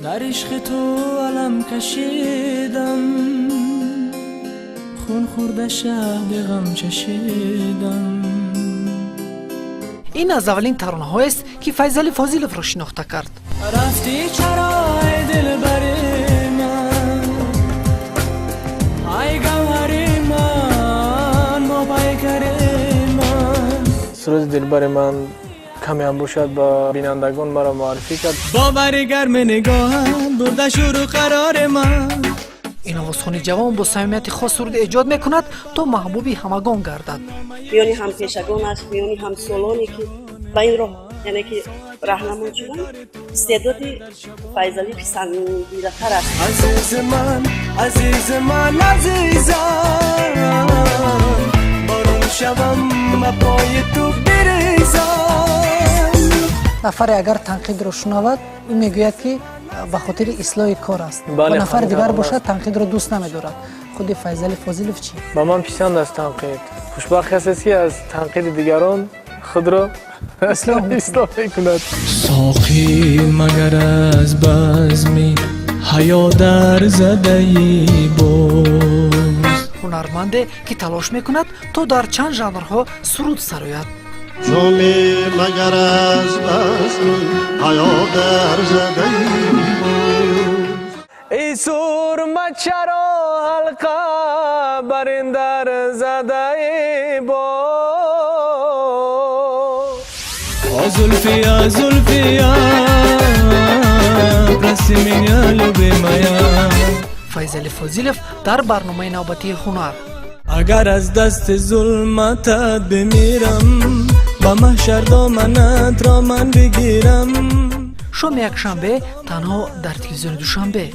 در عشق تو علم کشیدم، خون خورده شهد غم چشیدم. این از اولین ترانه‌هایی است که فیضعلی فاضلوف را شناخته کرد. رفتی چرای دل بری من، ای گوهر من، ما پیکر من. سرود دلبر من کمی هم باشد با بینندگان مرا معرفی کرد. باوری گرم نگاهم برده شروع قرار من. این آوازخوانی جوان با صمیمیت خاص سرود ایجاد میکند تا محبوبی همگان گردد. میانی هم پیشگان است، میانی هم سولانی که با این راه یعنی که راهنمای شدن استعدادی فیضعلی پسندیده‌تر است. عزیز من، عزیز من، عزیزم، بارون شوم پای تو بریزم. نفر اگر تنقید را شنود او میگوید که به خاطر اصلاح کار است. بله، و نفر دیگر خانم باشد تنقید را دوست نمی‌دارد. خود فیضعلی فاضلوف چی؟ با من پسند است تنقید. خوشبخت کسی است که از تنقید دیگران خود را اصلاح میکند. ساقی مگر از بزمی حیا در زده ای باز. هنرمنده که تلاش میکند تا در چند ژانرها سرود سرآید. جامی مگر از بزمی حیا در زده ای باز. ای سرمه چرا حلقه بر این در زده ای زلفیا زلفیا رسمیا لبمایا. فیضعلی فاضلوف در برنامه نوبتی هنر. اگر از دست ظلمتت بمیرم، با محشر دامنت را من بگیرم. شام یک شنبه تنها در تلویزیون دوشنبه.